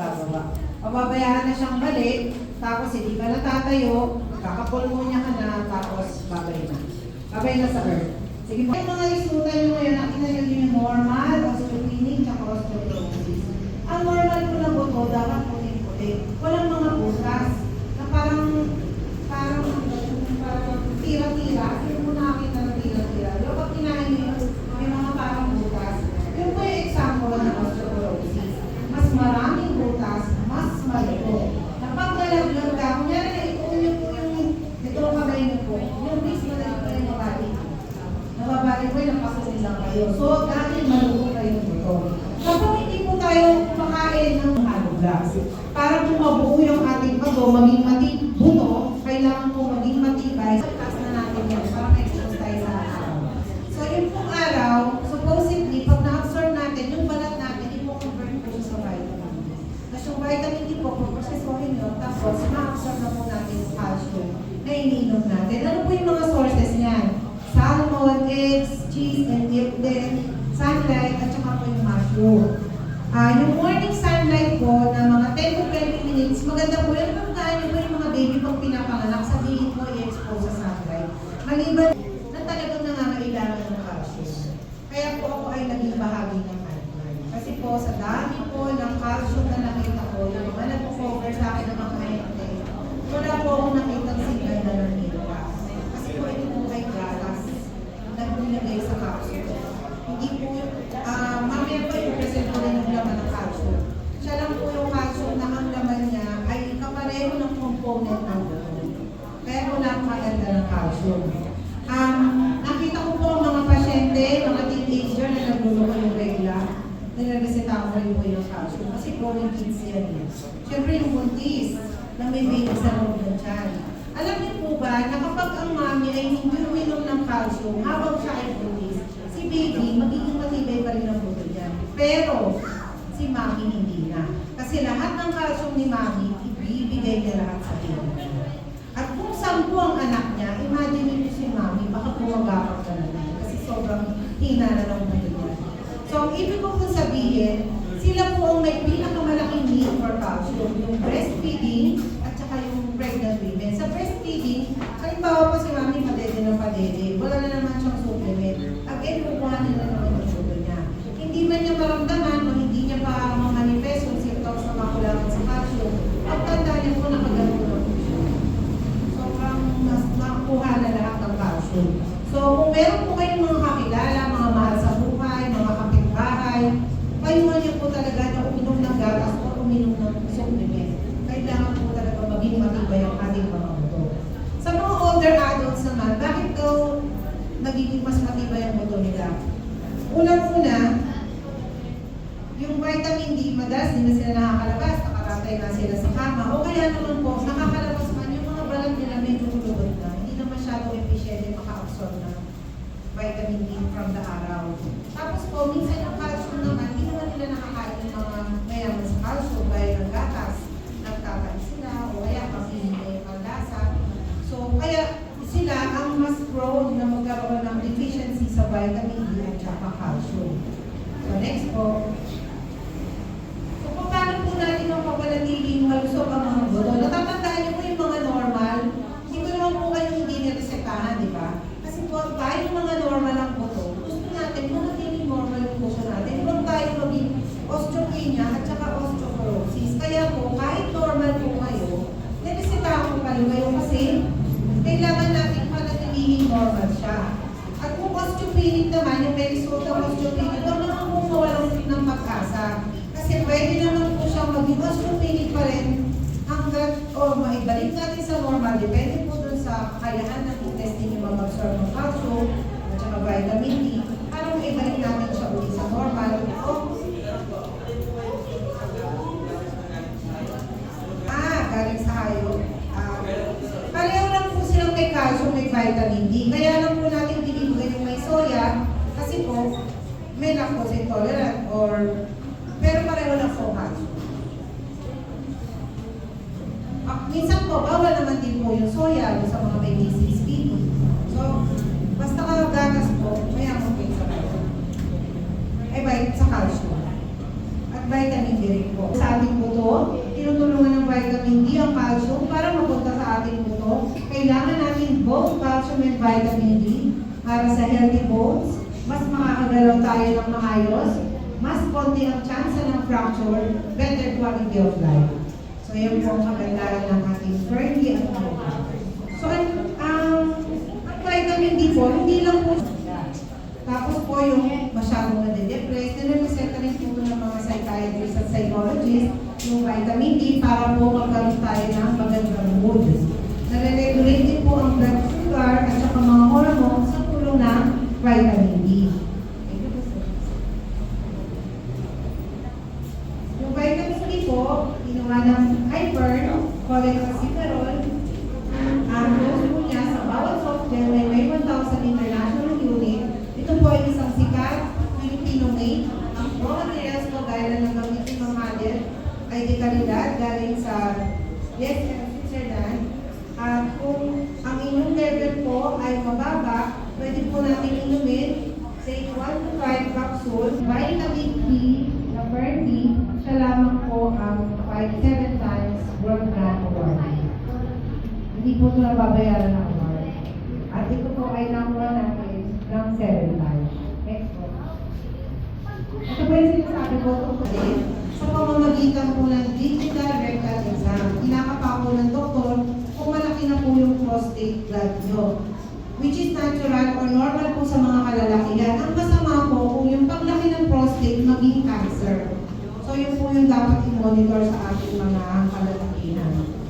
Bababa. Pababayaan na siyang balik, tapos hindi ka natatayo, kakapulmonya ka na, tapos babay na. Babay na sa earth. Sige po. Yung mga isutan nyo ngayon, nakita nyo din yung normal, osteopenic, tsaka osteoporosis. Ang normal po na buto, dapat puting-puting. Walang mga butas na parang tira-tira. Yung po nakakita ng tira-tira. Yung pag kinain nyo yun, may mga parang butas. Yun po yung example ng osteoporosis. Mas maraming butas, mas malito. Kapag nalaglag ka, kunyari na ituon po yung ito ang kamay niyo po. Yung mismo na ito yung mabalik. Nababalik po yung napasunin lang kayo. So, dahil malugong kayo nito. Kapag hindi po tayo kumakain ng alublas, para po mabuo yung ating bago, maging buto, kailangan po maging matibay. Taas na natin yan para ma-expose tayo sa araw. So, yung pong araw, supposedly, pag na-absorb natin, yung balat natin, i-convert po siya sa vitamin D. Tapos yung vitamin D po, prosesohin nyo, tapos ma-absorb na po natin yung calcium na iniinom natin. Ano po yung mga sources niyan? Salmon, eggs, cheese, and milk din, sunlight, at saka po yung mushroom. Yung morning sunlight po na mga 10 to 20 minutes, maganda po yun. Kung kaan nyo po yung mga baby pag pinapanganak, sabihin po i-expose sa sunlight. Maliban na talagang nangangailangan ng calcium. Kaya po ako ay naging bahagi ng animal. Kasi po sa dami po ng calcium na nakita ko, yung mga nag-cover sa akin ng mga ente, wala po akong nakita signal na nanila. Kasi po ito po ay gatas na nilagay sa capsule. Hindi po, mamaya po yung present ko rin yung laman ng calcium. Siya lang po yung calcium na ang laman niya ay kapareho ng component ng buto. Kaya po napakaganda ng calcium. Nakita ko po ang mga pasyente, mga teenager na nagluluko yung regla, nilaresita ko rin po yung calcium. Kasi growing kids yan eh. Siyempre yung buntis na may baby sa loob ng tiyan. Alam niyo po ba na kapag ang mami ay hindi uminom ng calcium habang siya ay buntis, si baby magiging matibay pa rin ang buto niya. Pero si mami hindi na. Kasi lahat ng calcium ni mami, ibibigay niya lahat sa baby. At kung 10 ang anak niya, imagine niyo si mami, baka bumagapag ka na rin. Kasi sobrang hina na ng buto niya. So, ang ibig ko po sabihin, sila po ang may pinakamalaking need for calcium. Yung breastfeeding at saka yung pregnant women. Sa breastfeeding, halimbawa po si mami padede na padede. Wala na naman siyang supplement. Again, kukuhanin na naman yung sugar niya. Hindi man niya maramdaman o hindi niya pa mamanifest yung symptoms na makulangan sa calcium. Pagtanda niya po nakagano na po siya. Sobrang mas makuha na lahat ng calcium. So, kung meron po kayong mga kakilala, mga mahal sa buhay, mga kapitbahay, payuhan niyo po talaga na uminom ng gatas o uminom ng supplement. Kailangan po talaga maging matibay ang ating mga buto. Sa mga older adults naman, bakit daw nagiging mas matibay ang buto nila? Unang-una, yung vitamin D, madalas hindi na sila nakakalabas, nakaratay na sila sa kama, o kaya naman po, nakakalabas man yung mga balat nila medyo tulubot na, hindi na masyadong efficient maka-absorb ng vitamin D from the araw. Tapos po, minsan yung calcium naman, hindi naman nila nakakain yung mga mayaman sa calcium gaya ng gatas. Nagtatay sila, o kaya pag-iinay yung panlasa. So, kaya sila ang mas prone na magkaroon ng deficiency sa vitamin D at saka calcium. So, next po. So, paano po natin ang papanatiling malusog ang mga buto? Natatandaan niyo po yung mga normal. Hindi ko naman po kayo hindi niresetahan, di ba? Kasi po, tayo yung mga normal ang buto. Gusto natin, manatiling normal yung buto natin. Huwag tayo maging osteopenia at saka osteoporosis. Kaya po, kahit normal po kayo, niresetahan ko kayo ngayon kasi kailangan natin manatiling normal siya. At kung osteopenic naman, yung Minnesota osteopenic, huwag naman po mawalan ng pag-asa. Kasi pwede naman po siyang maging osteopenic pa rin hanggang, o maibalik natin sa normal. Depende po dun sa kakayahan ng intestine yung mag-absorb ng calcium at saka vitamin D para maibalik natin siya ulit sa normal. Galing sa hayop. Pareho lang po silang may calcium, may vitamin D. Kaya lang po natin binibigay yung may soya kasi po may lactose intolerant pero pareho lang po calcium. Minsan po, bawal naman din po yung soya sa mga may DCSPD. So, basta gatas po, mayaman po sa calcium. Sa calcium. At vitamin D rin po. Sa ating buto, para mapunta sa ating buto, kailangan natin bone calcium and vitamin D para sa healthy bones, mas makakagalaw tayo ng maayos, mas konti ang chance ng fracture, better quality of life. So yun po ang kagandahan ng ating Fergie at Mocha. So ang vitamin D po, hindi lang po tapos po yung masyadong nade-depress, nire-reseta rin po ng mga psychiatrists at psychologists yung vitamin D para po magkaroon tayo ng magandang mood. Nare-regulate din po ang blood sugar at saka mga hormones sa tulong ng vitamin D. Yung vitamin D po, ginawa ng hyper, cholecalciferol, ang dose po niya sa bawat soft gel ay may 1,000 international unit. Ito po ay isang sikat Filipino-made. Ang raw materials po gaya na nabanggit ni Ma'am Adel ay de kalidad galing sa DSM Switzerland. At kung ang inyong level po ay mababa, pwede po natin inumin say 1 to 5 capsules. Vitamin D na Fergie, siya lamang po ang 5-7 times world brand award. Hindi po ito nababayaran ng award. At ito po ay nakuha natin ng 7 times. Next po. Ito po yung sinasabi ko ulit. Sa pamamagitan po ng digital rectal exam, kinakapa po ng doktor kung malaki na po yung prostate gland nyo. Which is natural or normal po sa mga kalalakihan. Ang masama po kung yung paglaki ng prostate maging cancer. So yun po yung dapat i-monitor sa ating mga kalalakihan.